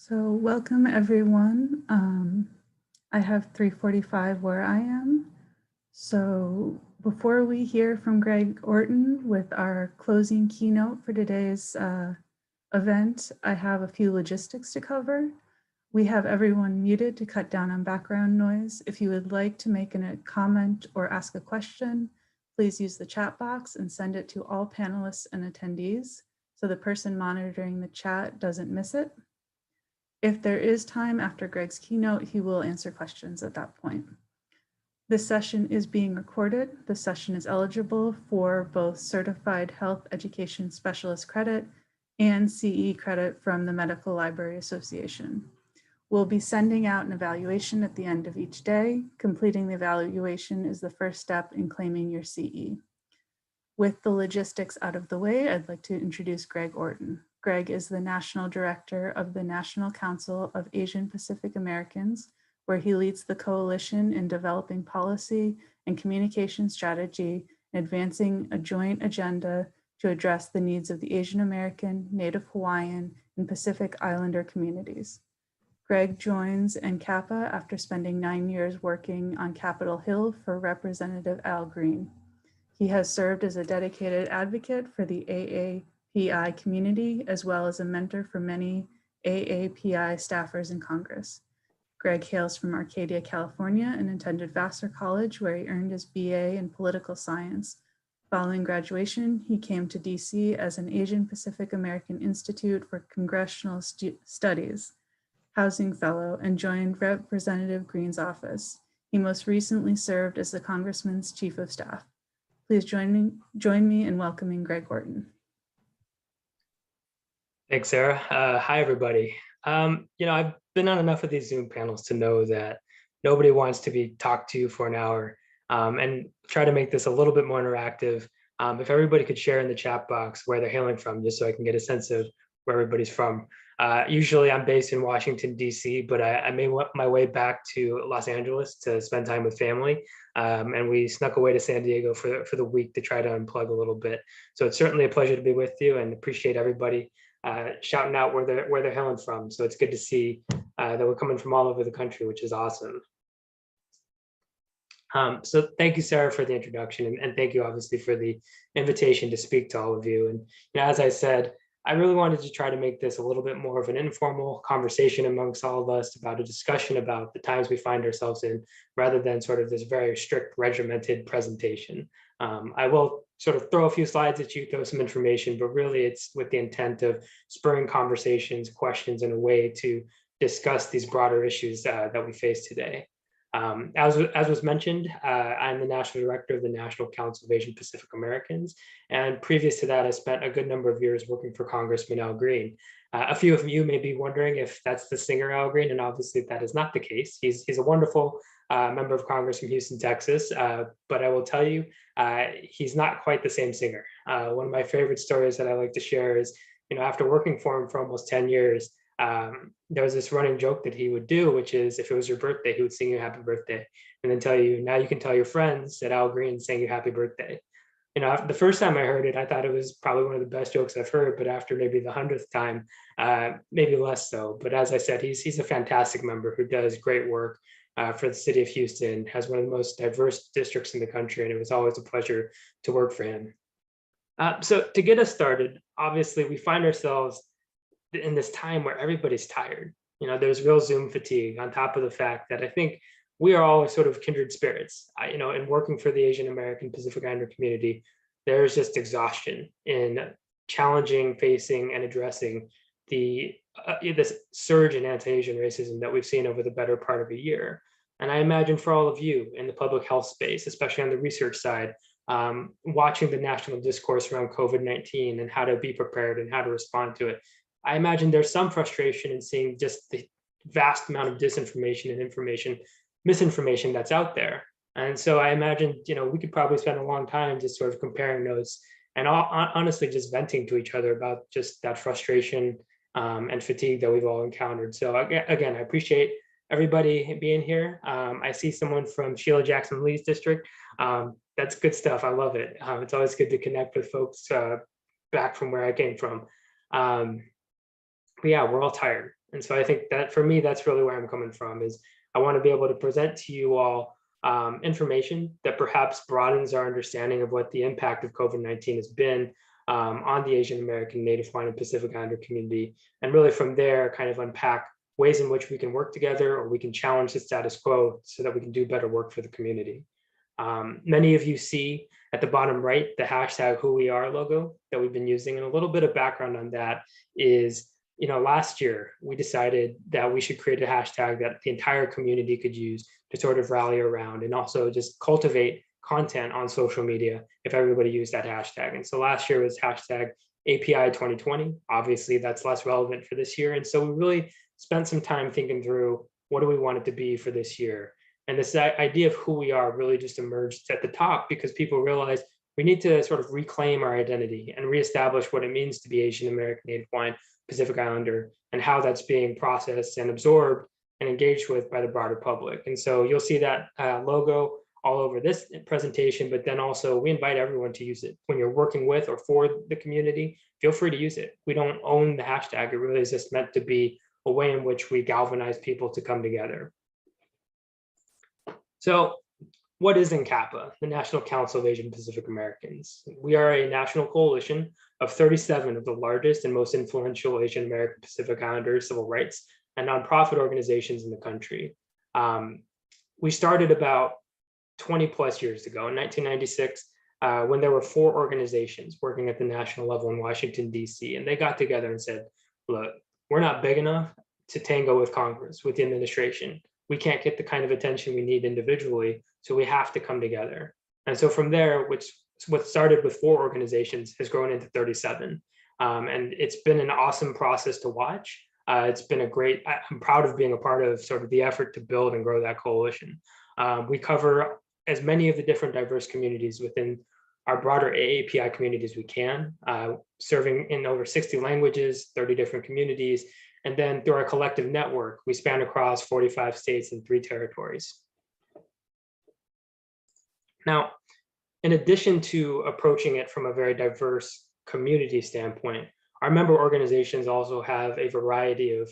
So welcome everyone. I have 3:45 where I am. So before we hear from Gregg Orton with our closing keynote for today's event, I have a few logistics to cover. We have everyone muted to cut down on background noise. If you would like to make a comment or ask a question, please use the chat box and send it to all panelists and attendees so the person monitoring the chat doesn't miss it. If there is time after Gregg's keynote, he will answer questions at that point. This session is being recorded. The session is eligible for both Certified Health Education Specialist credit and CE credit from the Medical Library Association. We'll be sending out an evaluation at the end of each day. Completing the evaluation is the first step in claiming your CE. With the logistics out of the way, I'd like to introduce Gregg Orton. Gregg is the National Director of the National Council of Asian Pacific Americans, where he leads the coalition in developing policy and communication strategy and advancing a joint agenda to address the needs of the Asian American, Native Hawaiian, and Pacific Islander communities. Gregg joins NCAPA after spending 9 years working on Capitol Hill for Representative Al Green. He has served as a dedicated advocate for the AAPI community, as well as a mentor for many AAPI staffers in Congress. Gregg hails from Arcadia, California, and attended Vassar College, where he earned his BA in political science. Following graduation, he came to DC as an Asian Pacific American Institute for Congressional Studies Housing Fellow and joined Representative Green's office. He most recently served as the Congressman's Chief of Staff. Please join me in welcoming Gregg Orton. Thanks, Sarah. Hi, everybody. I've been on enough of these Zoom panels to know that nobody wants to be talked to for an hour, and try to make this a little bit more interactive. If everybody could share in the chat box where they're hailing from, just so I can get a sense of where everybody's from. Usually I'm based in Washington, D.C., but I made my way back to Los Angeles to spend time with family. And we snuck away to San Diego for the week to try to unplug a little bit. So it's certainly a pleasure to be with you and appreciate everybody shouting out where they're hailing from. So it's good to see that we're coming from all over the country, which is awesome. So thank you, Sarah, for the introduction, and thank you, obviously, for the invitation to speak to all of you. And as I said, I really wanted to try to make this a little bit more of an informal conversation amongst all of us about a discussion about the times we find ourselves in, rather than sort of this very strict regimented presentation. I will sort of throw a few slides at you, throw some information, but really it's with the intent of spurring conversations, questions, in a way to discuss these broader issues that we face today. As was mentioned, I'm the National Director of the National Council of Asian Pacific Americans. And previous to that, I spent a good number of years working for Congressman Al Green. A few of you may be wondering if that's the singer Al Green, and obviously that is not the case. He's a wonderful member of Congress from Houston, Texas, but I will tell you, he's not quite the same singer. One of my favorite stories that I like to share is, after working for him for almost 10 years, there was this running joke that he would do, which is if it was your birthday, he would sing you happy birthday and then tell you, now you can tell your friends that Al Green sang you happy birthday. The first time I heard it, I thought it was probably one of the best jokes I've heard, but after maybe the 100th time, maybe less so. But as I said, he's a fantastic member who does great work for the city of Houston, has one of the most diverse districts in the country, and it was always a pleasure to work for him. So to get us started, obviously we find ourselves in this time where everybody's tired. There's real Zoom fatigue, on top of the fact that I think we are all sort of kindred spirits. In working for the Asian American Pacific Islander community, there's just exhaustion in challenging, facing, and addressing this surge in anti-Asian racism that we've seen over the better part of a year. And I imagine for all of you in the public health space, especially on the research side, watching the national discourse around COVID-19 and how to be prepared and how to respond to it, I imagine there's some frustration in seeing just the vast amount of disinformation and misinformation that's out there. And so I imagine, we could probably spend a long time just sort of comparing notes and honestly just venting to each other about just that frustration and fatigue that we've all encountered. So again, I appreciate everybody being here. I see someone from Sheila Jackson Lee's district. That's good stuff. I love it. It's always good to connect with folks back from where I came from. But yeah, we're all tired. And so I think that for me, that's really where I'm coming from, is I want to be able to present to you all information that perhaps broadens our understanding of what the impact of COVID-19 has been on the Asian American, Native Hawaiian, and Pacific Islander community. And really from there, kind of unpack ways in which we can work together, or we can challenge the status quo so that we can do better work for the community. Many of you see at the bottom right the hashtag Who We Are logo that we've been using. And a little bit of background on that is, last year we decided that we should create a hashtag that the entire community could use to sort of rally around, and also just cultivate content on social media if everybody used that hashtag. And so last year was hashtag API 2020. Obviously that's less relevant for this year. And so we really spent some time thinking through, what do we want it to be for this year? And this idea of who we are really just emerged at the top, because people realized we need to sort of reclaim our identity and reestablish what it means to be Asian American, Native Hawaiian, Pacific Islander, and how that's being processed and absorbed and engaged with by the broader public. And so you'll see that logo all over this presentation, but then also we invite everyone to use it. When you're working with or for the community, feel free to use it. We don't own the hashtag. It really is just meant to be a way in which we galvanize people to come together. So what is NCAPA, the National Council of Asian Pacific Americans? We are a national coalition of 37 of the largest and most influential Asian American Pacific Islander civil rights and nonprofit organizations in the country. We started about 20 plus years ago in 1996, when there were 4 organizations working at the national level in Washington, DC, and they got together and said, look, we're not big enough to tango with Congress, with the administration. We can't get the kind of attention we need individually, so we have to come together. And so from there, what started with 4 organizations has grown into 37. And it's been an awesome process to watch. It's been I'm proud of being a part of sort of the effort to build and grow that coalition. We cover as many of the different diverse communities within our broader AAPI community as we can, serving in over 60 languages, 30 different communities. And then through our collective network, we span across 45 states and 3 territories. Now, in addition to approaching it from a very diverse community standpoint, our member organizations also have a variety of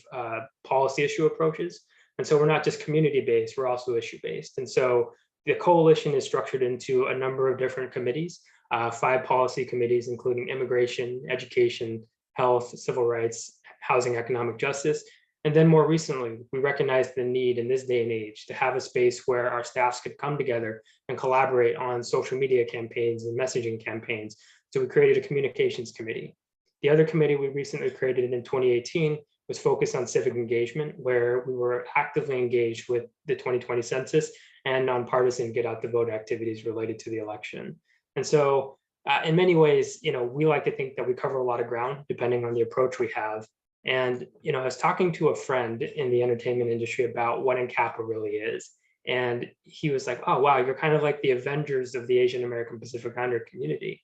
policy issue approaches. And so we're not just community-based, we're also issue-based. And so the coalition is structured into a number of different committees, 5 policy committees, including immigration, education, health, civil rights, housing, economic justice. And then more recently, we recognized the need in this day and age to have a space where our staffs could come together and collaborate on social media campaigns and messaging campaigns. So we created a communications committee. The other committee we recently created in 2018 was focused on civic engagement, where we were actively engaged with the 2020 census and nonpartisan get out the vote activities related to the election. And so in many ways, we like to think that we cover a lot of ground depending on the approach we have. And, I was talking to a friend in the entertainment industry about what NCAPA really is. And he was like, oh, wow, you're kind of like the Avengers of the Asian American Pacific Islander community.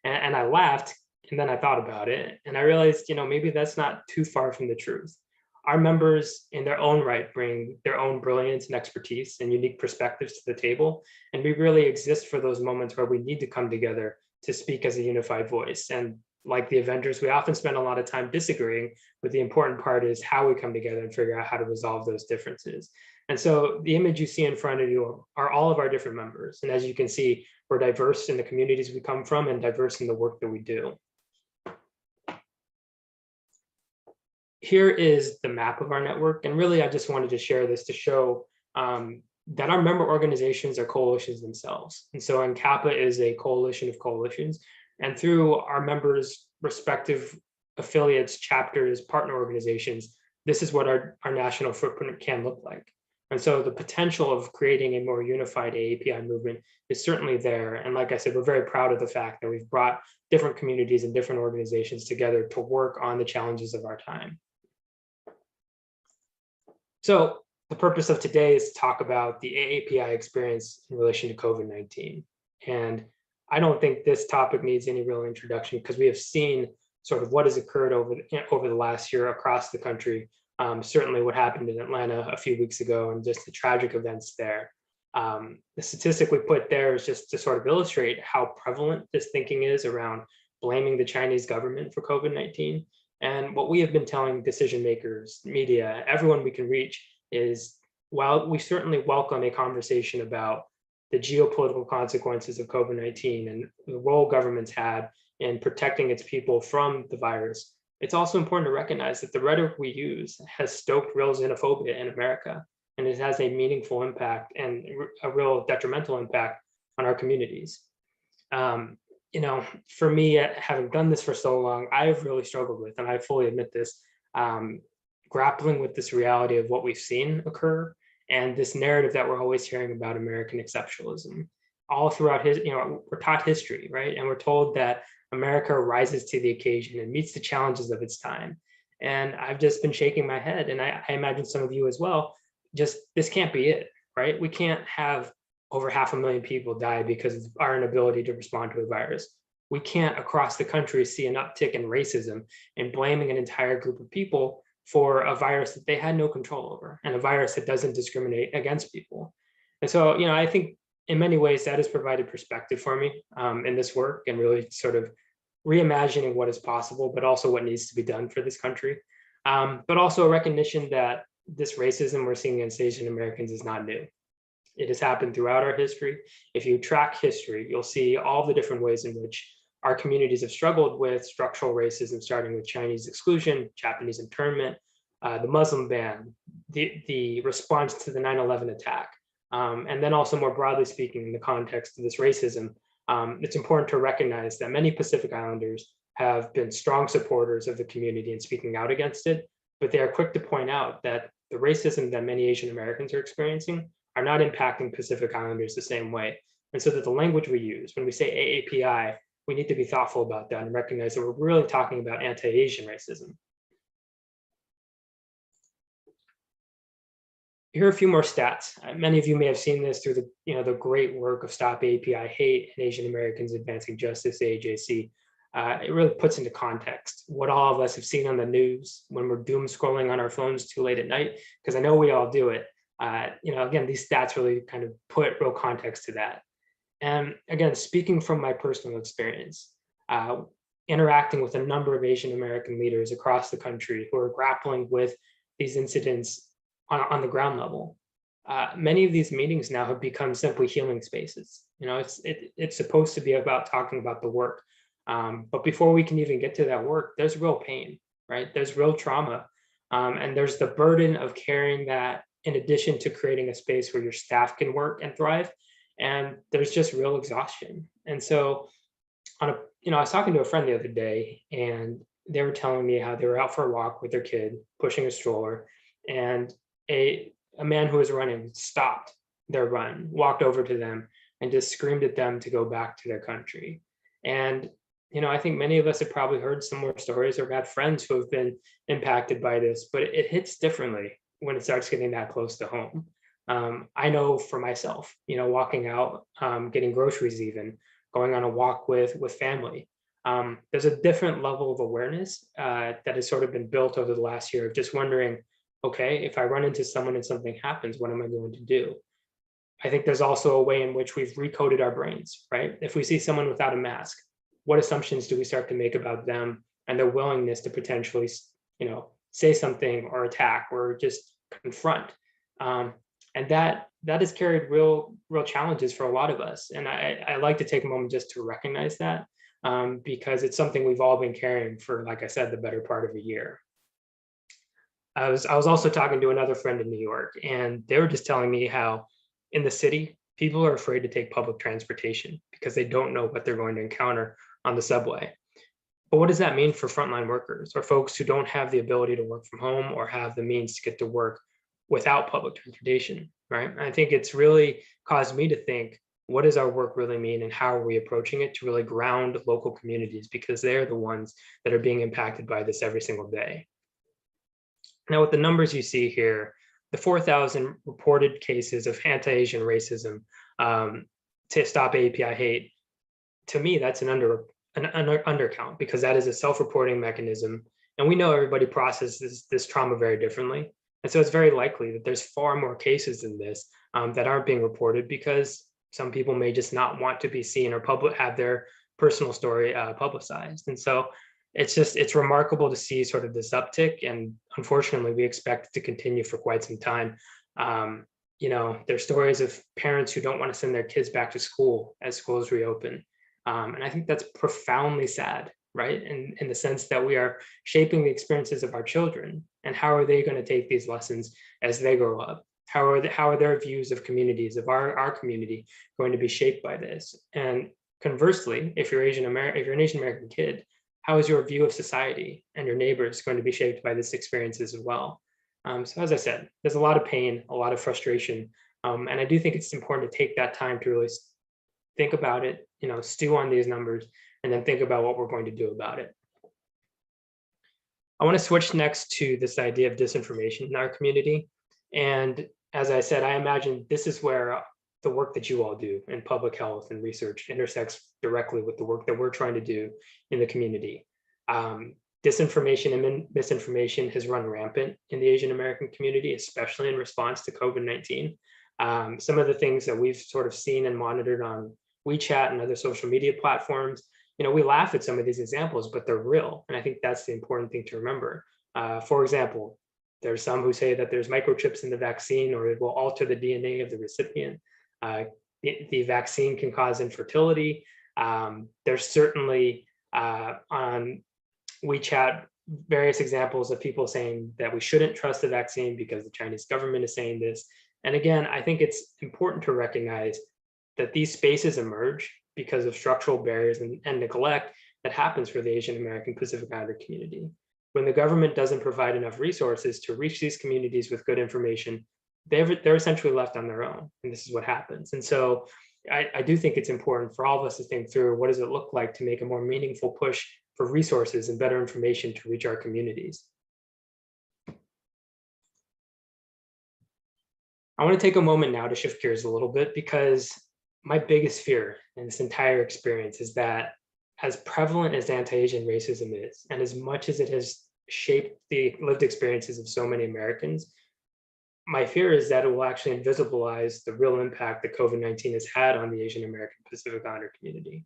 And I laughed, and then I thought about it. And I realized, maybe that's not too far from the truth. Our members in their own right bring their own brilliance and expertise and unique perspectives to the table. And we really exist for those moments where we need to come together to speak as a unified voice. And like the Avengers, we often spend a lot of time disagreeing, but the important part is how we come together and figure out how to resolve those differences. And so the image you see in front of you are all of our different members. And as you can see, we're diverse in the communities we come from and diverse in the work that we do. Here is the map of our network. And really, I just wanted to share this to show that our member organizations are coalitions themselves. And so NCAPA is a coalition of coalitions. And through our members' respective affiliates, chapters, partner organizations, this is what our national footprint can look like. And so the potential of creating a more unified AAPI movement is certainly there. And like I said, we're very proud of the fact that we've brought different communities and different organizations together to work on the challenges of our time. So the purpose of today is to talk about the AAPI experience in relation to COVID-19. And I don't think this topic needs any real introduction because we have seen sort of what has occurred over the last year across the country. Certainly what happened in Atlanta a few weeks ago and just the tragic events there. The statistic we put there is just to sort of illustrate how prevalent this thinking is around blaming the Chinese government for COVID-19. And what we have been telling decision makers, media, everyone we can reach is, while we certainly welcome a conversation about the geopolitical consequences of COVID-19 and the role governments had in protecting its people from the virus, it's also important to recognize that the rhetoric we use has stoked real xenophobia in America, and it has a meaningful impact and a real detrimental impact on our communities. Um, for me, having done this for so long, I've really struggled with, and I fully admit this, um, grappling with this reality of what we've seen occur and this narrative that we're always hearing about American exceptionalism. All throughout we're taught history, right? And we're told that America rises to the occasion and meets the challenges of its time. And I've just been shaking my head, and I imagine some of you as well. Just this can't be it, right? We can't have over 500,000 people die because of our inability to respond to a virus. We can't across the country see an uptick in racism and blaming an entire group of people for a virus that they had no control over, and a virus that doesn't discriminate against people. And so, I think in many ways that has provided perspective for me in this work, and really sort of reimagining what is possible, but also what needs to be done for this country. But also a recognition that this racism we're seeing against Asian Americans is not new. It has happened throughout our history. If you track history, you'll see all the different ways in which our communities have struggled with structural racism, starting with Chinese exclusion, Japanese internment, the Muslim ban, the response to the 9/11 attack. And then also more broadly speaking, in the context of this racism, it's important to recognize that many Pacific Islanders have been strong supporters of the community and speaking out against it, but they are quick to point out that the racism that many Asian Americans are experiencing are not impacting Pacific Islanders the same way. And so that the language we use, when we say AAPI, we need to be thoughtful about that and recognize that we're really talking about anti-Asian racism. Here are a few more stats. Many of you may have seen this through the great work of Stop AAPI Hate and Asian Americans Advancing Justice, AAJC. It really puts into context what all of us have seen on the news when we're doom scrolling on our phones too late at night, because I know we all do it. Again, these stats really kind of put real context to that. And again, speaking from my personal experience, interacting with a number of Asian American leaders across the country who are grappling with these incidents on the ground level, many of these meetings now have become simply healing spaces. It's supposed to be about talking about the work, but before we can even get to that work, there's real pain, right? There's real trauma, and there's the burden of carrying that, in addition to creating a space where your staff can work and thrive. And there's just real exhaustion. And so I was talking to a friend the other day, and they were telling me how they were out for a walk with their kid, pushing a stroller, and a man who was running stopped their run, walked over to them, and just screamed at them to go back to their country. And I think many of us have probably heard similar stories or had friends who have been impacted by this, but it hits differently when it starts getting that close to home. I know for myself, walking out, getting groceries, even going on a walk with family. There's a different level of awareness that has sort of been built over the last year of just wondering, okay, if I run into someone and something happens, what am I going to do? I think there's also a way in which we've recoded our brains, right? If we see someone without a mask, what assumptions do we start to make about them and their willingness to potentially, say something or attack or just confront? And that has carried real challenges for a lot of us. And I like to take a moment just to recognize that, because it's something we've all been carrying for, like I said, the better part of a year. I was also talking to another friend in New York, and they were just telling me how in the city, people are afraid to take public transportation because they don't know what they're going to encounter on the subway. But what does that mean for frontline workers or folks who don't have the ability to work from home or have the means to get to work without public transportation, right? I think it's really caused me to think, what does our work really mean and how are we approaching it to really ground local communities, because they're the ones that are being impacted by this every single day. Now, with the numbers you see here, the 4,000 reported cases of anti-Asian racism to Stop AAPI Hate, to me, that's an undercount, because that is a self-reporting mechanism. And we know everybody processes this trauma very differently. And so it's very likely that there's far more cases than this that aren't being reported because some people may just not want to be seen or have their personal story publicized. And so, it's remarkable to see sort of this uptick, and unfortunately we expect it to continue for quite some time. There's stories of parents who don't want to send their kids back to school as schools reopen. And I think that's profoundly sad, right? In the sense that we are shaping the experiences of our children, and how are they going to take these lessons as they grow up? How are their views of communities, of our community, going to be shaped by this? And conversely, if you're an Asian American kid, how is your view of society and your neighbors going to be shaped by this experiences as well? So as I said, there's a lot of pain, a lot of frustration, and I do think it's important to take that time to really think about it, stew on these numbers, and then think about what we're going to do about it. I want to switch next to this idea of disinformation in our community. And as I said, I imagine this is where the work that you all do in public health and research intersects directly with the work that we're trying to do in the community. Disinformation and misinformation has run rampant in the Asian American community, especially in response to COVID-19. Some of the things that we've sort of seen and monitored on WeChat and other social media platforms, we laugh at some of these examples, but they're real. And I think that's the important thing to remember. For example, there's some who say that there's microchips in the vaccine, or it will alter the DNA of the recipient. The vaccine can cause infertility. There's certainly on WeChat various examples of people saying that we shouldn't trust the vaccine because the Chinese government is saying this. And again, I think it's important to recognize that these spaces emerge because of structural barriers and neglect that happens for the Asian American Pacific Islander community. When the government doesn't provide enough resources to reach these communities with good information, they're essentially left on their own, and this is what happens. And so I do think it's important for all of us to think through, what does it look like to make a more meaningful push for resources and better information to reach our communities? I want to take a moment now to shift gears a little bit, because my biggest fear in this entire experience is that, as prevalent as anti-Asian racism is, and as much as it has shaped the lived experiences of so many Americans, my fear is that it will actually invisibilize the real impact that COVID-19 has had on the Asian American Pacific Islander community.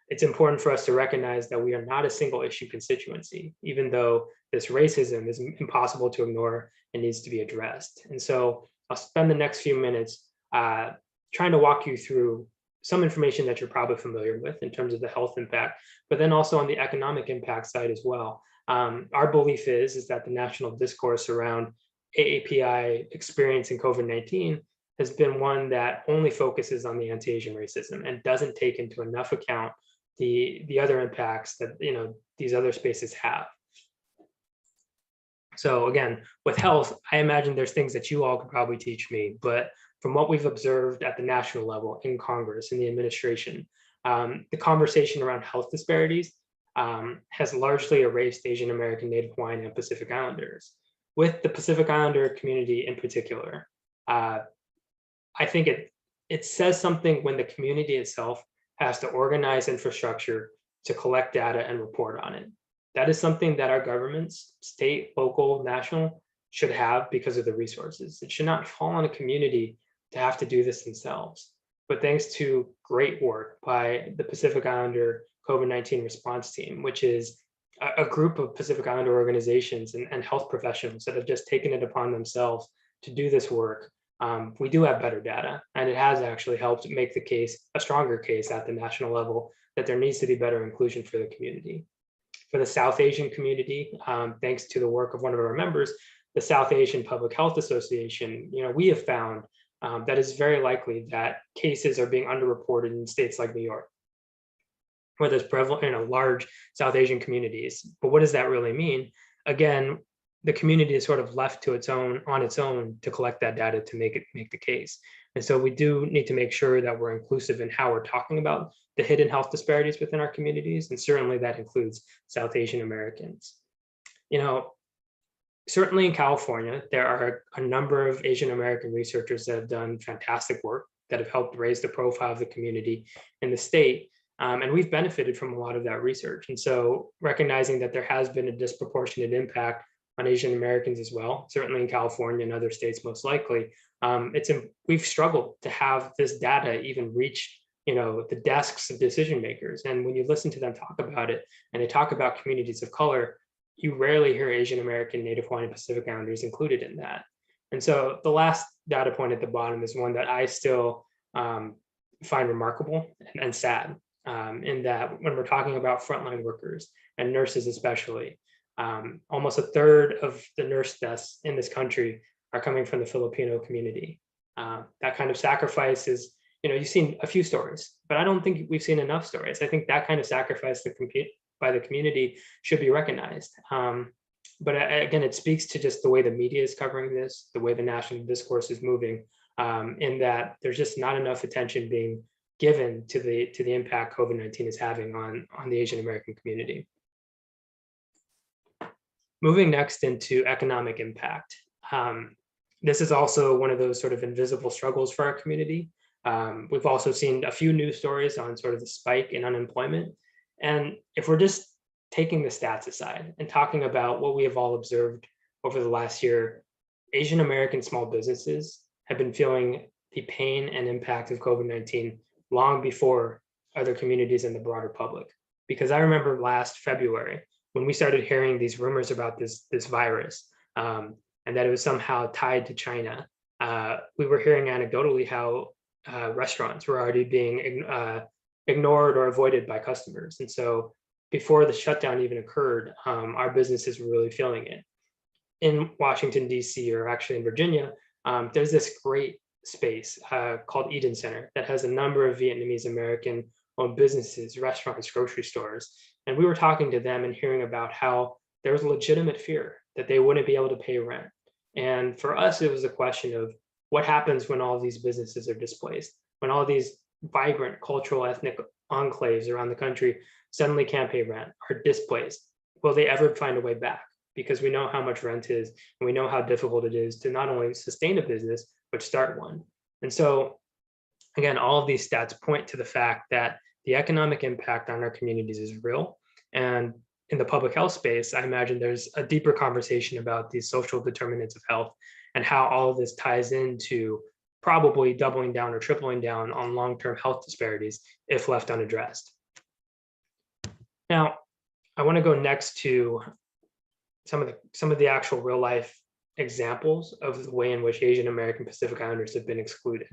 It's important for us to recognize that we are not a single issue constituency, even though this racism is impossible to ignore and needs to be addressed. And so I'll spend the next few minutes trying to walk you through some information that you're probably familiar with in terms of the health impact, but then also on the economic impact side as well. Our belief is that the national discourse around AAPI experiencing COVID-19 has been one that only focuses on the anti-Asian racism and doesn't take into enough account the other impacts that these other spaces have. So again, with health, I imagine there's things that you all could probably teach me, but from what we've observed at the national level in Congress, in the administration, the conversation around health disparities has largely erased Asian American, Native Hawaiian, and Pacific Islanders. With the Pacific Islander community in particular, I think it says something when the community itself has to organize infrastructure to collect data and report on it. That is something that our governments, state, local, national, should have because of the resources. It should not fall on a community to have to do this themselves. But thanks to great work by the Pacific Islander COVID-19 response team, which is a group of Pacific Islander organizations and health professionals that have just taken it upon themselves to do this work, we do have better data, and it has actually helped make the case, a stronger case at the national level, that there needs to be better inclusion for the community. For the South Asian community, thanks to the work of one of our members, the South Asian Public Health Association, we have found that it's very likely that cases are being underreported in states like New York, where there's prevalent, large South Asian communities. But what does that really mean? Again, the community is sort of left to on its own to collect that data to make the case. And so we do need to make sure that we're inclusive in how we're talking about the hidden health disparities within our communities, and certainly that includes South Asian Americans. Certainly in California, there are a number of Asian American researchers that have done fantastic work that have helped raise the profile of the community in the state. And we've benefited from a lot of that research. And so recognizing that there has been a disproportionate impact on Asian Americans as well, certainly in California and other states most likely, we've struggled to have this data even reach the desks of decision makers. And when you listen to them talk about it, and they talk about communities of color, you rarely hear Asian American, Native Hawaiian, Pacific Islanders included in that. And so the last data point at the bottom is one that I still find remarkable and sad, in that when we're talking about frontline workers and nurses especially, almost a third of the nurse deaths in this country are coming from the Filipino community. That kind of sacrifice is, you've seen a few stories, but I don't think we've seen enough stories. I think that kind of sacrifice by the community should be recognized. But again, it speaks to just the way the media is covering this, the way the national discourse is moving, in that there's just not enough attention being given to the impact COVID-19 is having on the Asian American community. Moving next into economic impact. This is also one of those sort of invisible struggles for our community. We've also seen a few news stories on sort of the spike in unemployment. And if we're just taking the stats aside and talking about what we have all observed over the last year, Asian American small businesses have been feeling the pain and impact of COVID-19 long before other communities and the broader public. Because I remember last February when we started hearing these rumors about this virus, and that it was somehow tied to China. We were hearing anecdotally how restaurants were already being ignored or avoided by customers. And so before the shutdown even occurred, our businesses were really feeling it. In Washington, DC, or actually in Virginia, there's this great space called Eden Center that has a number of Vietnamese American owned businesses, restaurants, grocery stores. And we were talking to them and hearing about how there was legitimate fear that they wouldn't be able to pay rent. And for us, it was a question of what happens when all these businesses are displaced, when all these vibrant cultural, ethnic enclaves around the country suddenly can't pay rent, are displaced. Will they ever find a way back? Because we know how much rent is, and we know how difficult it is to not only sustain a business, but start one. And so, again, all of these stats point to the fact that the economic impact on our communities is real. And in the public health space, I imagine there's a deeper conversation about these social determinants of health and how all of this ties into probably doubling down or tripling down on long-term health disparities if left unaddressed. Now, I want to go next to some of the actual real life examples of the way in which Asian American Pacific Islanders have been excluded.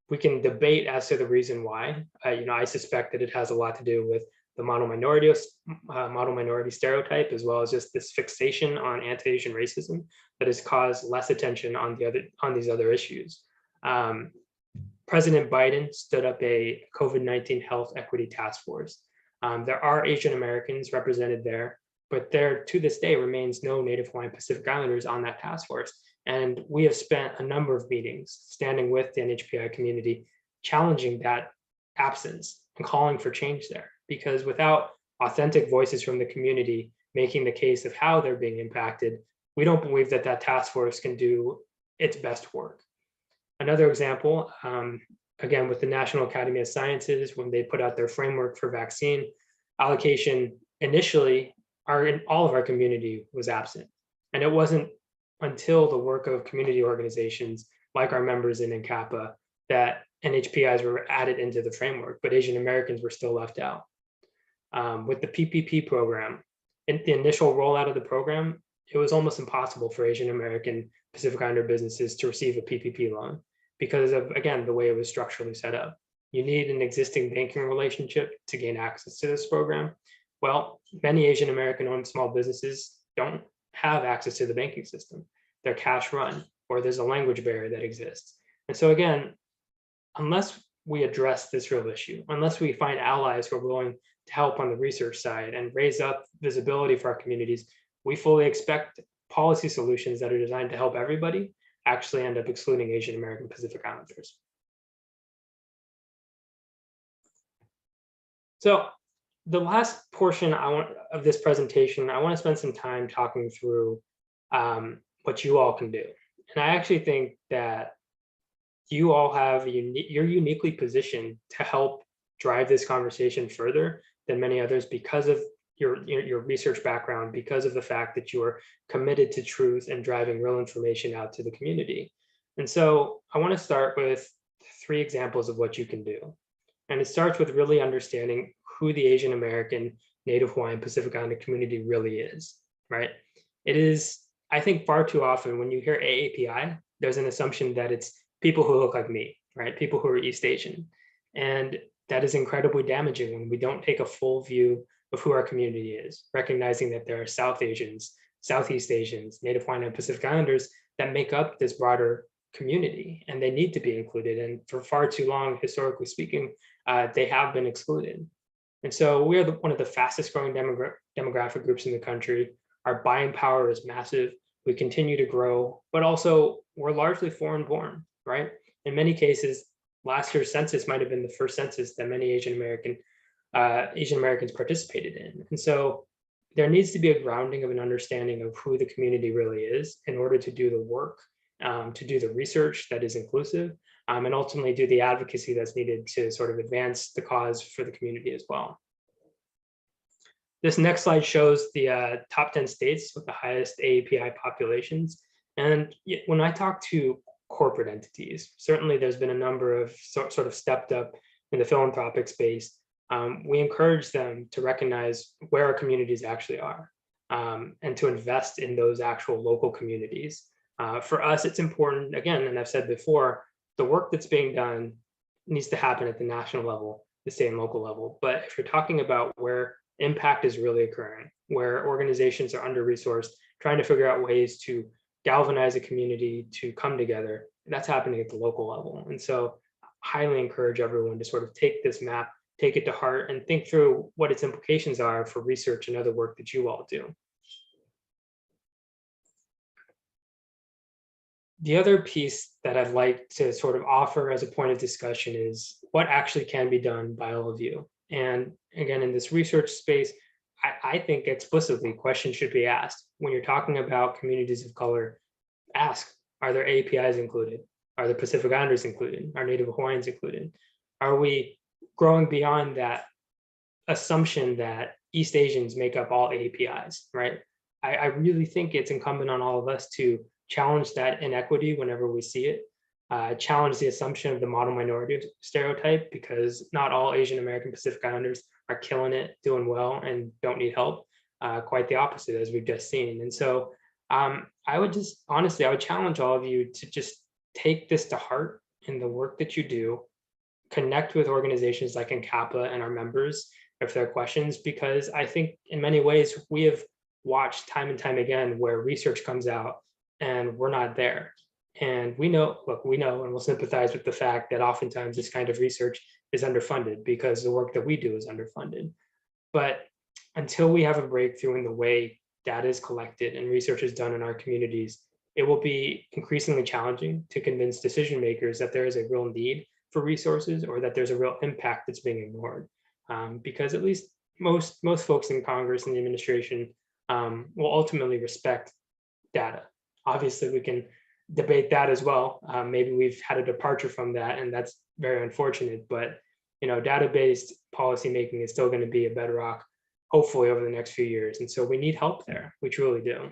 We can debate as to the reason why. I suspect that it has a lot to do with the model minority stereotype, as well as just this fixation on anti-Asian racism that has caused less attention on these other issues. President Biden stood up a COVID-19 health equity task force. There are Asian Americans represented there, but there to this day remains no Native Hawaiian Pacific Islanders on that task force. And we have spent a number of meetings standing with the NHPI community, challenging that absence and calling for change there. Because without authentic voices from the community making the case of how they're being impacted, we don't believe that that task force can do its best work. Another example, again, with the National Academy of Sciences, when they put out their framework for vaccine allocation, initially, all of our community was absent. And it wasn't until the work of community organizations like our members in NCAPA that NHPIs were added into the framework, but Asian Americans were still left out. With the PPP program, in the initial rollout of the program, it was almost impossible for Asian American Pacific Islander businesses to receive a PPP loan because of, again, the way it was structurally set up. You need an existing banking relationship to gain access to this program. Well, many Asian American owned small businesses don't have access to the banking system. They're cash run, or there's a language barrier that exists. And so again, unless we address this real issue, unless we find allies who are willing to help on the research side and raise up visibility for our communities, we fully expect policy solutions that are designed to help everybody actually end up excluding Asian American Pacific Islanders. So the last portion of this presentation, I want to spend some time talking through what you all can do. And I actually think that you all have you're uniquely positioned to help drive this conversation further than many others because of your research background, because of the fact that you are committed to truth and driving real information out to the community. And so I want to start with 3 examples of what you can do. And it starts with really understanding who the Asian American, Native Hawaiian, Pacific Islander community really is, right? It is, I think far too often when you hear AAPI, there's an assumption that it's people who look like me, right? People who are East Asian. And that is incredibly damaging when we don't take a full view of who our community is, recognizing that there are South Asians, Southeast Asians, Native Hawaiian and Pacific Islanders that make up this broader community, and they need to be included. And for far too long, historically speaking, they have been excluded. And so we are one of the fastest growing demographic groups in the country. Our buying power is massive. We continue to grow, but also we're largely foreign born, right? In many cases, last year's census might have been the first census that many Asian Americans participated in. And so there needs to be a grounding of an understanding of who the community really is in order to do the work, to do the research that is inclusive, and ultimately do the advocacy that's needed to sort of advance the cause for the community as well. This next slide shows the top 10 states with the highest AAPI populations. And when I talk to corporate entities, certainly there's been a number of sort of stepped up in the philanthropic space. We encourage them to recognize where our communities actually are, and to invest in those actual local communities. For us, it's important, again, and I've said before, the work that's being done needs to happen at the national level, the state and local level. But if you're talking about where impact is really occurring, where organizations are under-resourced, trying to figure out ways to galvanize a community to come together, that's happening at the local level. And so I highly encourage everyone to sort of take this map, take it to heart, and think through what its implications are for research and other work that you all do. The other piece that I'd like to sort of offer as a point of discussion is what actually can be done by all of you. And again, in this research space, I think explicitly questions should be asked. When you're talking about communities of color, ask, are there APIs included? Are the Pacific Islanders included? Are Native Hawaiians included? Are we growing beyond that assumption that East Asians make up all APIs, right? I really think it's incumbent on all of us to challenge that inequity whenever we see it, challenge the assumption of the model minority stereotype, because not all Asian American Pacific Islanders are killing it, doing well, and don't need help. Quite the opposite, as we've just seen. And so I would just, honestly, I would challenge all of you to just take this to heart in the work that you do, connect with organizations like NCAPA and our members if there are questions, because I think in many ways we have watched time and time again where research comes out and we're not there. And we know, look, we know and we'll sympathize with the fact that oftentimes this kind of research is underfunded because the work that we do is underfunded. But until we have a breakthrough in the way data is collected and research is done in our communities, it will be increasingly challenging to convince decision makers that there is a real need for resources or that there's a real impact that's being ignored. Because at least most folks in Congress and the administration will ultimately respect data. Obviously, we can debate that as well. Maybe we've had a departure from that, and that's very unfortunate. But data-based policymaking is still going to be a bedrock, hopefully, over the next few years. And so we need help there. We truly do.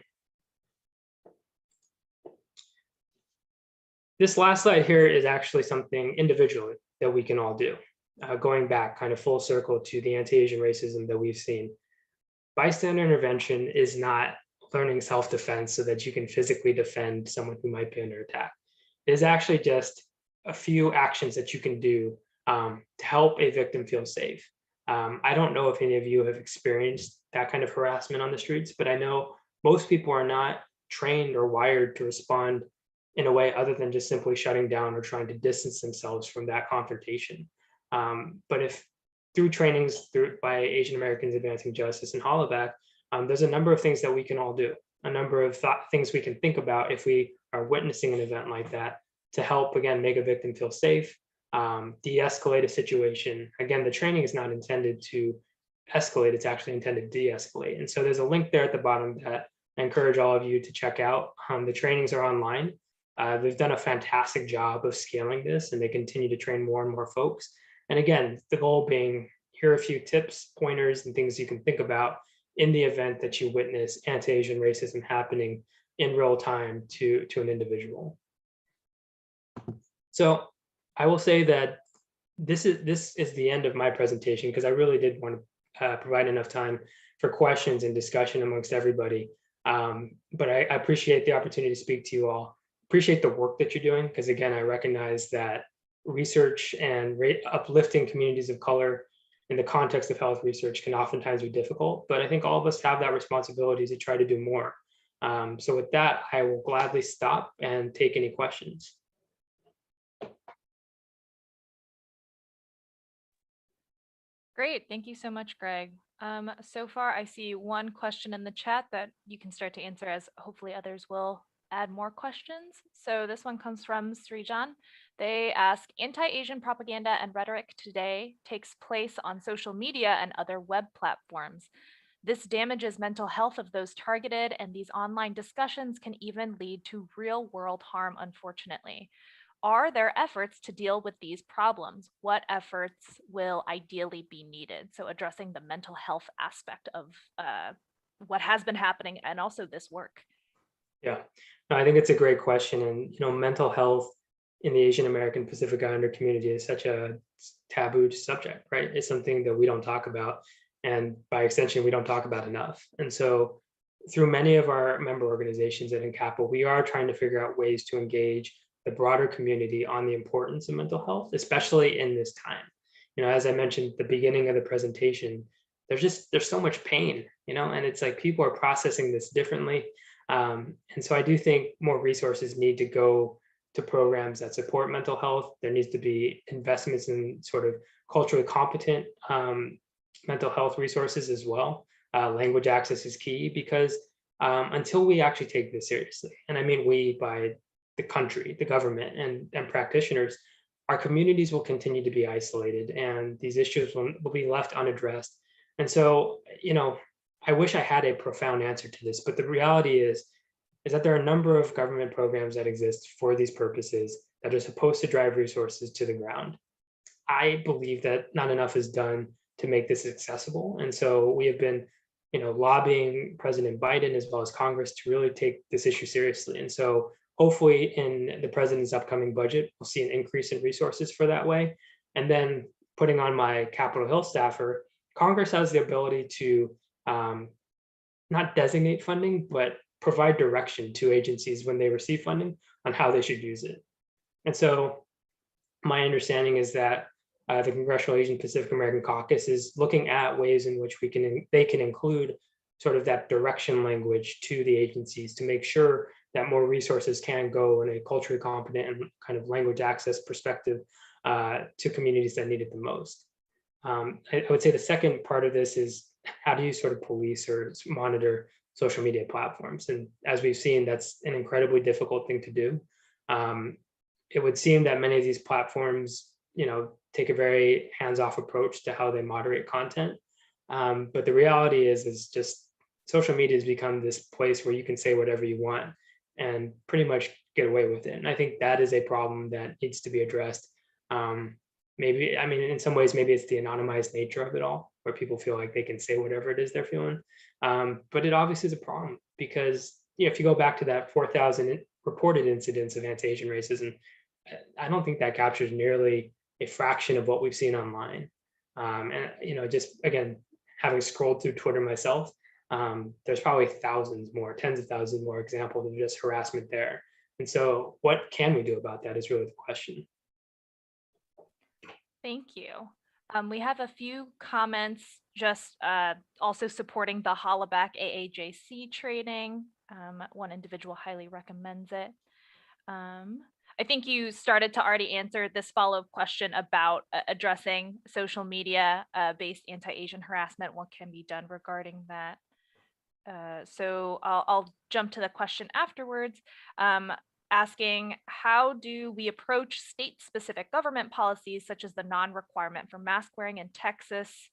This last slide here is actually something individually that we can all do. Going back kind of full circle to the anti-Asian racism that we've seen. Bystander intervention is not learning self-defense so that you can physically defend someone who might be under attack. It is actually just a few actions that you can do to help a victim feel safe. I don't know if any of you have experienced that kind of harassment on the streets, but I know most people are not trained or wired to respond in a way other than just simply shutting down or trying to distance themselves from that confrontation. But if through trainings by Asian Americans Advancing Justice and Hollaback, there's a number of things that we can all do, a number of things we can think about if we are witnessing an event like that to help, again, make a victim feel safe, de-escalate a situation. Again, the training is not intended to escalate, it's actually intended to de-escalate. And so there's a link there at the bottom that I encourage all of you to check out. The trainings are online. They've done a fantastic job of scaling this, and they continue to train more and more folks. And again, the goal being, here are a few tips, pointers, and things you can think about in the event that you witness anti-Asian racism happening in real time to an individual. So I will say that this is the end of my presentation because I really did want to provide enough time for questions and discussion amongst everybody. But I appreciate the opportunity to speak to you all. Appreciate the work that you're doing because again, I recognize that research and uplifting communities of color in the context of health research can oftentimes be difficult, but I think all of us have that responsibility to try to do more. So with that, I will gladly stop and take any questions. Great, thank you so much, Greg. So far, I see one question in the chat that you can start to answer as hopefully others will add more questions. So this one comes from Srijan. They ask, anti-Asian propaganda and rhetoric today takes place on social media and other web platforms. This damages mental health of those targeted, and these online discussions can even lead to real-world harm, unfortunately. Are there efforts to deal with these problems? What efforts will ideally be needed? So addressing the mental health aspect of what has been happening and also this work. Yeah, no, I think it's a great question. And, mental health in the Asian American Pacific Islander community is such a taboo subject, right? It's something that we don't talk about. And by extension, we don't talk about enough. And so through many of our member organizations at NCAPA, we are trying to figure out ways to engage the broader community on the importance of mental health, especially in this time. As I mentioned at the beginning of the presentation, there's so much pain, and it's like people are processing this differently. And so I do think more resources need to go to programs that support mental health. There needs to be investments in sort of culturally competent mental health resources as well. Language access is key because until we actually take this seriously, and I mean we by the country, the government, and practitioners, our communities will continue to be isolated and these issues will be left unaddressed. And so, I wish I had a profound answer to this, but the reality is that there are a number of government programs that exist for these purposes that are supposed to drive resources to the ground. I believe that not enough is done to make this accessible. And so we have been, lobbying President Biden as well as Congress to really take this issue seriously. And so hopefully in the president's upcoming budget, we'll see an increase in resources for that way. And then putting on my Capitol Hill staffer, Congress has the ability to not designate funding, but provide direction to agencies when they receive funding on how they should use it. And so my understanding is that the Congressional Asian Pacific American Caucus is looking at ways in which they can include sort of that direction language to the agencies to make sure that more resources can go in a culturally competent and kind of language access perspective to communities that need it the most. I would say the second part of this is how do you sort of police or monitor social media platforms? And as we've seen, that's an incredibly difficult thing to do. It would seem that many of these platforms, take a very hands-off approach to how they moderate content. But the reality is just social media has become this place where you can say whatever you want and pretty much get away with it. And I think that is a problem that needs to be addressed. Maybe, I mean, in some ways, maybe it's the anonymized nature of it all, where people feel like they can say whatever it is they're feeling. But it obviously is a problem because if you go back to that 4,000 reported incidents of anti-Asian racism, I don't think that captures nearly a fraction of what we've seen online. And just again, having scrolled through Twitter myself, there's probably thousands more, tens of thousands more examples of just harassment there. And so what can we do about that is really the question. Thank you. We have a few comments just also supporting the Hollaback AAJC training. One individual highly recommends it. I think you started to already answer this follow-up question about addressing social media based anti-Asian harassment. What can be done regarding that? So I'll jump to the question afterwards, asking how do we approach state-specific government policies such as the non-requirement for mask wearing in Texas,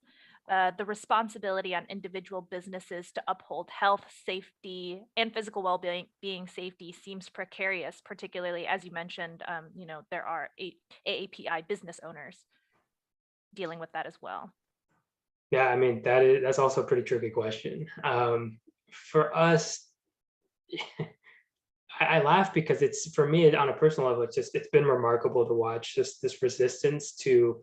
the responsibility on individual businesses to uphold health, safety, and physical well-being safety seems precarious, particularly as you mentioned, there are AAPI business owners dealing with that as well. Yeah, I mean, that's also a pretty tricky question. For us, I laugh because it's, for me, on a personal level, it's been remarkable to watch just this resistance to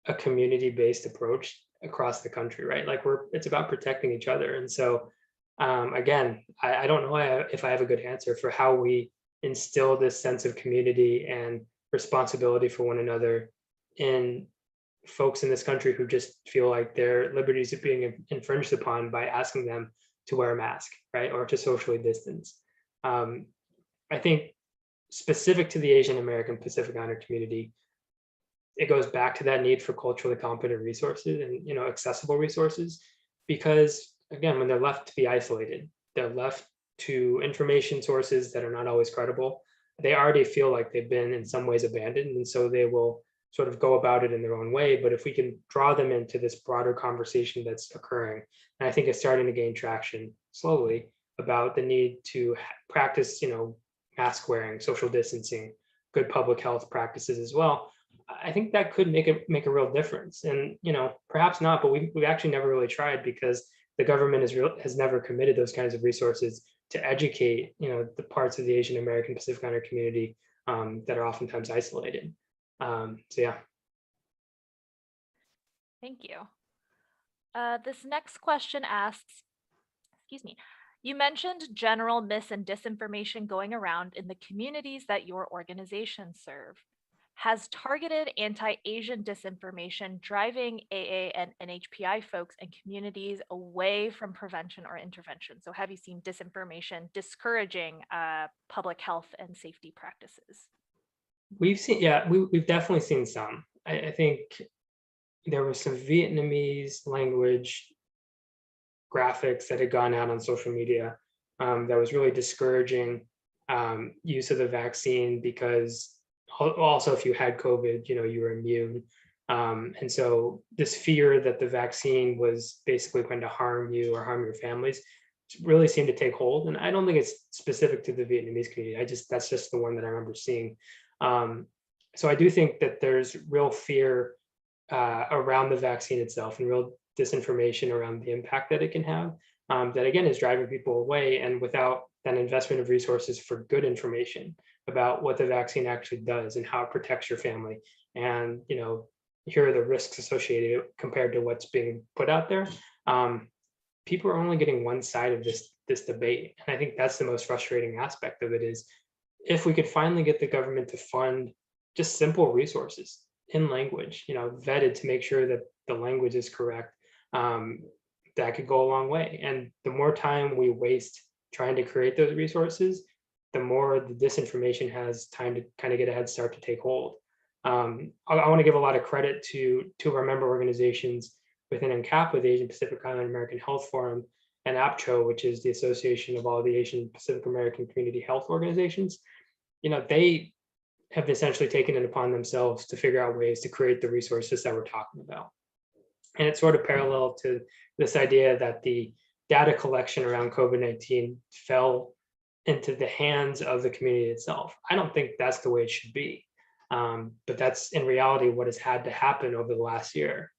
a community-based approach across the country, right? Like it's about protecting each other. And so again, I don't know if I have a good answer for how we instill this sense of community and responsibility for one another in folks in this country who just feel like their liberties are being infringed upon by asking them to wear a mask, right? Or to socially distance. I think specific to the Asian American Pacific Islander community, it goes back to that need for culturally competent resources and accessible resources, because again, when they're left to be isolated, they're left to information sources that are not always credible. They already feel like they've been in some ways abandoned, and so they will sort of go about it in their own way. But if we can draw them into this broader conversation that's occurring, and I think it's starting to gain traction slowly, about the need to practice mask wearing, social distancing, good public health practices as well, I think that could make a real difference. And perhaps not, but we actually never really tried, because the government has never committed those kinds of resources to educate the parts of the Asian American Pacific Islander community that are oftentimes isolated. So yeah. Thank you. This next question asks, excuse me, you mentioned general mis and disinformation going around in the communities that your organizations serve. Has targeted anti-Asian disinformation driving AA and NHPI folks and communities away from prevention or intervention? So have you seen disinformation discouraging public health and safety practices? We've seen, yeah, we've definitely seen some. I think there was some Vietnamese language graphics that had gone out on social media that was really discouraging use of the vaccine, because also if you had COVID, you were immune. And so this fear that the vaccine was basically going to harm you or harm your families really seemed to take hold. And I don't think it's specific to the Vietnamese community. That's just the one that I remember seeing. So I do think that there's real fear around the vaccine itself, and real disinformation around the impact that it can have, that again is driving people away. And without that investment of resources for good information about what the vaccine actually does and how it protects your family, and here are the risks associated compared to what's being put out there, people are only getting one side of this debate. And I think that's the most frustrating aspect of it, is if we could finally get the government to fund just simple resources in language, vetted to make sure that the language is correct, that could go a long way. And the more time we waste trying to create those resources, the more the disinformation has time to kind of get a head start to take hold. I want to give a lot of credit to our member organizations within NCAPA, the Asian Pacific Islander American Health Forum, and APCHO, which is the Association of all the Asian Pacific American Community Health Organizations. They have essentially taken it upon themselves to figure out ways to create the resources that we're talking about. And it's sort of parallel to this idea that the data collection around COVID-19 fell into the hands of the community itself. I don't think that's the way it should be. But that's in reality what has had to happen over the last year.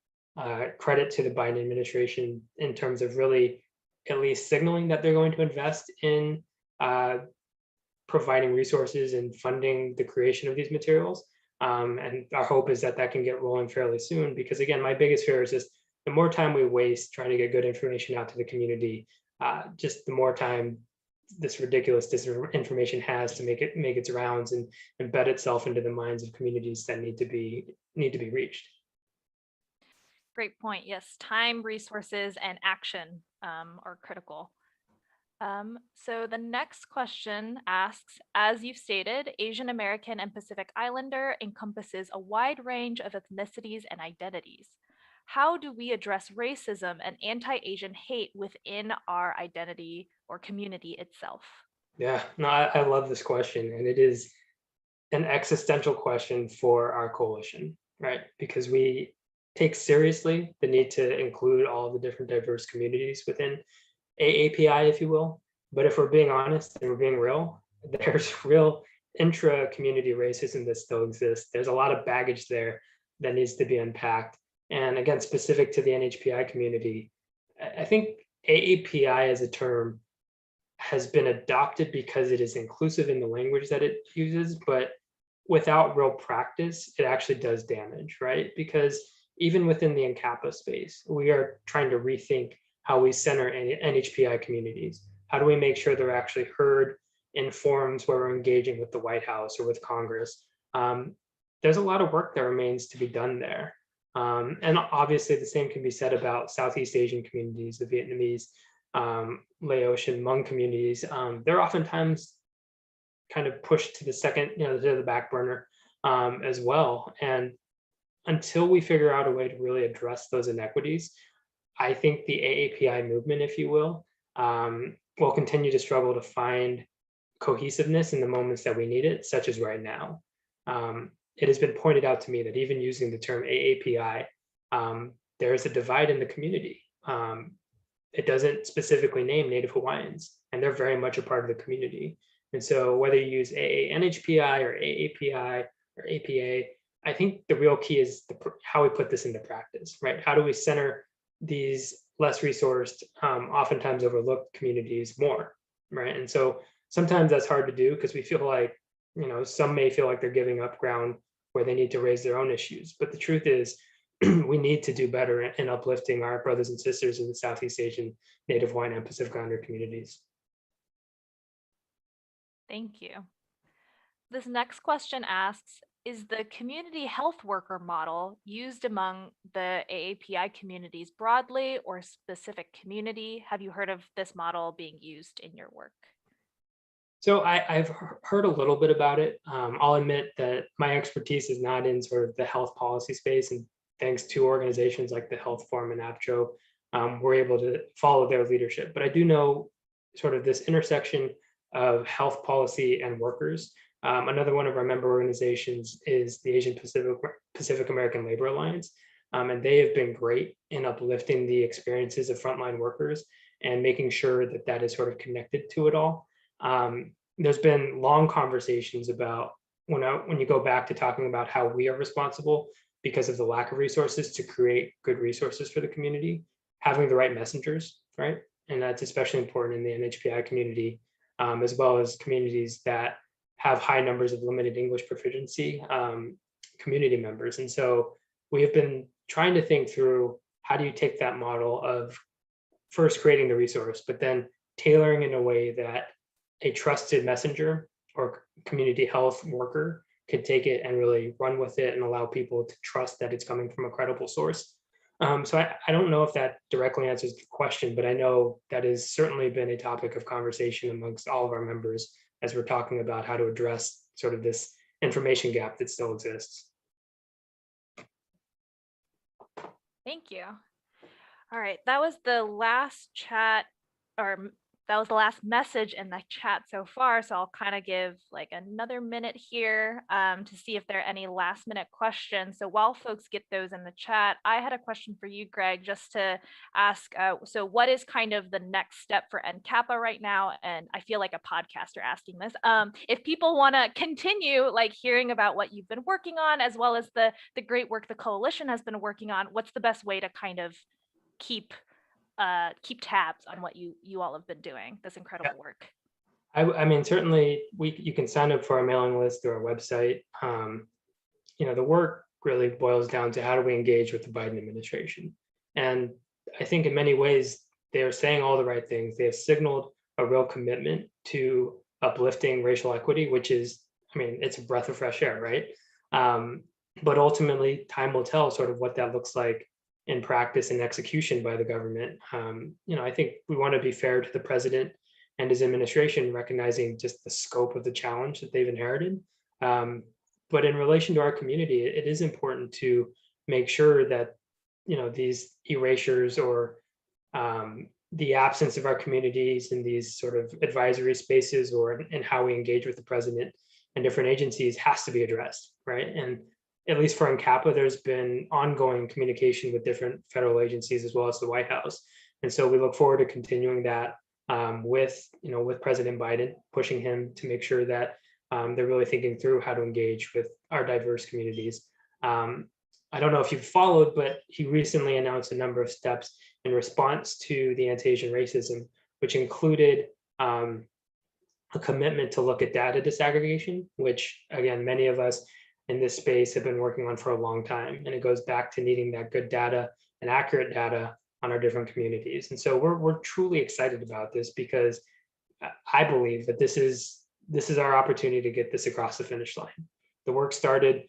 Credit to the Biden administration in terms of really at least signaling that they're going to invest in providing resources and funding the creation of these materials. And our hope is that can get rolling fairly soon, because again, my biggest fear is just the more time we waste trying to get good information out to the community, just the more time this ridiculous disinformation has to make its rounds and embed itself into the minds of communities that need to be reached. Great point. Yes, time, resources, and action are critical. So the next question asks, as you've stated, Asian American and Pacific Islander encompasses a wide range of ethnicities and identities. How do we address racism and anti-Asian hate within our identity or community itself? Yeah, no, I love this question, and it is an existential question for our coalition, right? Because we take seriously the need to include all the different diverse communities within AAPI, if you will. But if we're being honest and we're being real, there's real intra-community racism that still exists. There's a lot of baggage there that needs to be unpacked. And again, specific to the NHPI community, I think AAPI as a term has been adopted because it is inclusive in the language that it uses, but without real practice, it actually does damage, right? Because even within the NCAPA space, we are trying to rethink how we center NHPI communities. How do we make sure they're actually heard in forums where we're engaging with the White House or with Congress? There's a lot of work that remains to be done there. And obviously the same can be said about Southeast Asian communities, the Vietnamese, Laotian, Hmong communities. They're oftentimes kind of pushed to the second, to the back burner as well. And until we figure out a way to really address those inequities, I think the AAPI movement, if you will continue to struggle to find cohesiveness in the moments that we need it, such as right now. It has been pointed out to me that even using the term AAPI, there is a divide in the community. It doesn't specifically name Native Hawaiians, and they're very much a part of the community. And so whether you use NHPI or AAPI or APA, I think the real key is how we put this into practice, right? How do we center these less resourced, oftentimes overlooked communities more, right? And so sometimes that's hard to do because we feel like, some may feel like they're giving up ground where they need to raise their own issues. But the truth is, we need to do better in uplifting our brothers and sisters in the Southeast Asian, Native Hawaiian, and Pacific Islander communities. Thank you. This next question asks, is the community health worker model used among the AAPI communities broadly or specific community? Have you heard of this model being used in your work? So I've heard a little bit about it. I'll admit that my expertise is not in sort of the health policy space, and thanks to organizations like the Health Forum and APJO, we're able to follow their leadership. But I do know sort of this intersection of health policy and workers. Another one of our member organizations is the Asian Pacific American Labor Alliance, and they have been great in uplifting the experiences of frontline workers and making sure that that is sort of connected to it all. There's been long conversations about when you go back to talking about how we are responsible because of the lack of resources to create good resources for the community, having the right messengers, right? And that's especially important in the NHPI community, as well as communities that have high numbers of limited English proficiency community members. And so we have been trying to think through how do you take that model of first creating the resource, but then tailoring in a way that a trusted messenger or community health worker could take it and really run with it and allow people to trust that it's coming from a credible source. So I don't know if that directly answers the question, but I know that has certainly been a topic of conversation amongst all of our members as we're talking about how to address sort of this information gap that still exists. Thank you. All right, that was the last chat, or that was the last message in the chat so far. So I'll kind of give like another minute here to see if there are any last minute questions. So while folks get those in the chat, I had a question for you, Greg, just to ask, so what is kind of the next step for NCAPA right now? And I feel like a podcaster asking this. If people want to continue like hearing about what you've been working on, as well as the great work the coalition has been working on, what's the best way to kind of keep tabs on what you all have been doing, this incredible work? I mean, certainly you can sign up for our mailing list through our website. The work really boils down to how do we engage with the Biden administration? And I think in many ways, they're saying all the right things. They have signaled a real commitment to uplifting racial equity, which is, I mean, it's a breath of fresh air, right? But ultimately, time will tell sort of what that looks like in practice and execution by the government. I think we want to be fair to the president and his administration, recognizing just the scope of the challenge that they've inherited. But in relation to our community, it is important to make sure that, these erasures or the absence of our communities in these sort of advisory spaces or in how we engage with the president and different agencies has to be addressed, right? And at least for NCAPA, there's been ongoing communication with different federal agencies as well as the White House. And so we look forward to continuing that with President Biden, pushing him to make sure that they're really thinking through how to engage with our diverse communities. I don't know if you've followed, but he recently announced a number of steps in response to the anti-Asian racism, which included a commitment to look at data disaggregation, which again, many of us in this space have been working on for a long time. And it goes back to needing that good data and accurate data on our different communities. And so we're truly excited about this because I believe that this is our opportunity to get this across the finish line. The work started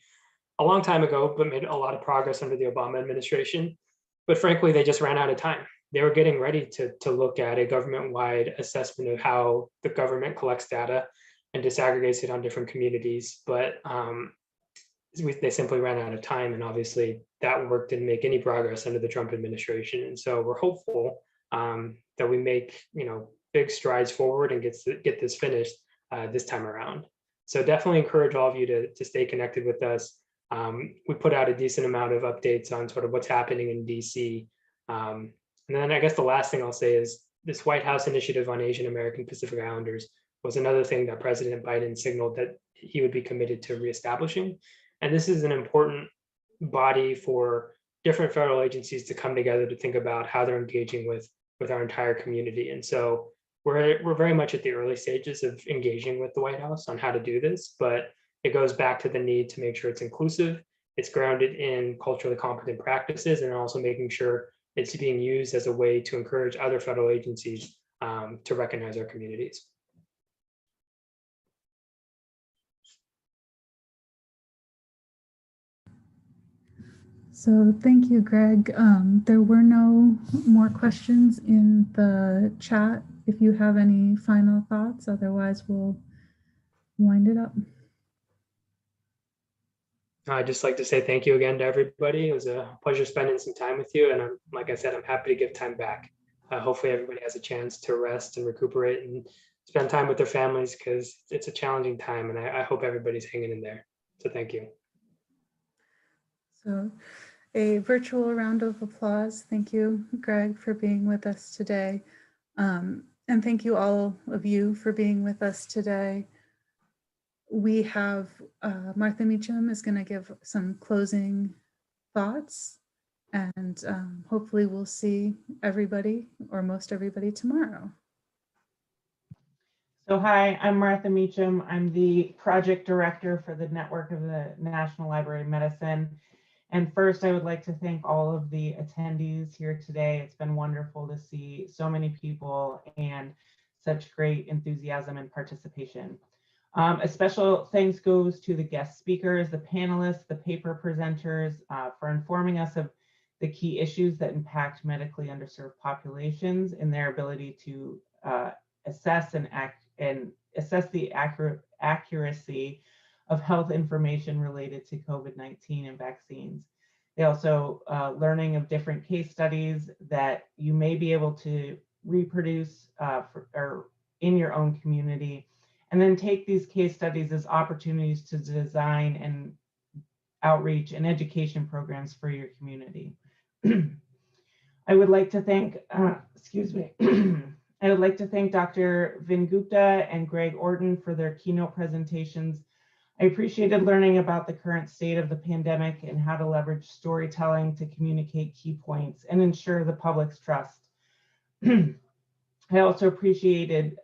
a long time ago, but made a lot of progress under the Obama administration. But frankly, they just ran out of time. They were getting ready to look at a government-wide assessment of how the government collects data and disaggregates it on different communities. But they simply ran out of time. And obviously that work didn't make any progress under the Trump administration. And so we're hopeful that we make, big strides forward and get this finished this time around. So definitely encourage all of you to stay connected with us. We put out a decent amount of updates on sort of what's happening in DC. And then I guess the last thing I'll say is this White House initiative on Asian American Pacific Islanders was another thing that President Biden signaled that he would be committed to reestablishing. And this is an important body for different federal agencies to come together to think about how they're engaging with our entire community. And so we're very much at the early stages of engaging with the White House on how to do this, but it goes back to the need to make sure it's inclusive, it's grounded in culturally competent practices, and also making sure it's being used as a way to encourage other federal agencies to recognize our communities. So thank you, Greg. There were no more questions in the chat. If you have any final thoughts, otherwise we'll wind it up. I'd just like to say thank you again to everybody. It was a pleasure spending some time with you. And like I said, I'm happy to give time back. Hopefully everybody has a chance to rest and recuperate and spend time with their families because it's a challenging time. And I hope everybody's hanging in there. So thank you. So a virtual round of applause. Thank you, Greg, for being with us today. And thank you all of you for being with us today. We have Martha Meacham is going to give some closing thoughts, and hopefully we'll see everybody or most everybody tomorrow. So hi, I'm Martha Meacham. I'm the project director for the network of the National Library of Medicine. And first, I would like to thank all of the attendees here today. It's been wonderful to see so many people and such great enthusiasm and participation. A special thanks goes to the guest speakers, the panelists, the paper presenters for informing us of the key issues that impact medically underserved populations and their ability to assess the accuracy of health information related to COVID-19 and vaccines. They also learning of different case studies that you may be able to reproduce or in your own community, and then take these case studies as opportunities to design and outreach and education programs for your community. I would like to thank, I would like to thank Dr. Vin Gupta and Gregg Orton for their keynote presentations. I appreciated learning about the current state of the pandemic and how to leverage storytelling to communicate key points and ensure the public's trust. I also appreciated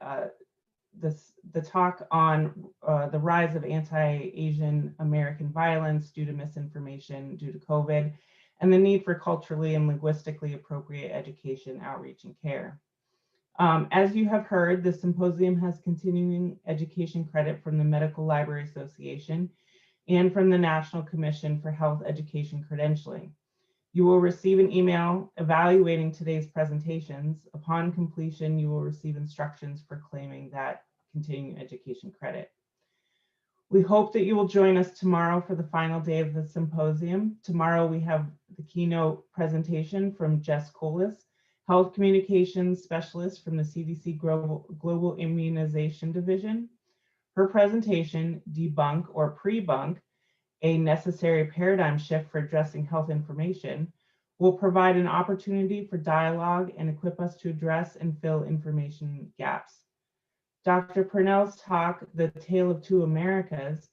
the talk on the rise of anti-Asian American violence due to misinformation due to COVID, and the need for culturally and linguistically appropriate education, outreach, and care. As you have heard, the symposium has continuing education credit from the Medical Library Association and from the National Commission for Health Education Credentialing. You will receive an email evaluating today's presentations. Upon completion, you will receive instructions for claiming that continuing education credit. We hope that you will join us tomorrow for the final day of the symposium. Tomorrow we have the keynote presentation from Jess Colas, Health Communications Specialist from the CDC Global Immunization Division. Her presentation, Debunk or Pre-Bunk, a necessary paradigm shift for addressing health information, will provide an opportunity for dialogue and equip us to address and fill information gaps. Dr. Purnell's talk, The Tale of Two Americas,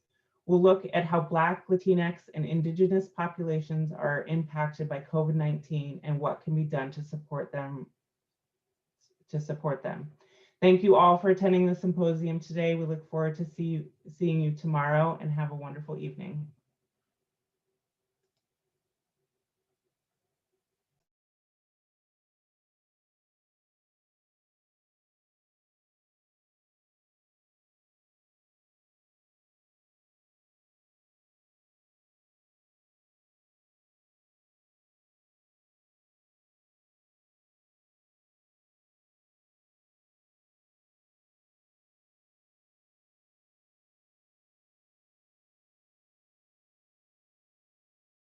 will look at how Black, Latinx, and Indigenous populations are impacted by COVID-19 and what can be done to support them. Thank you all for attending the symposium today. We look forward to seeing you tomorrow, and have a wonderful evening.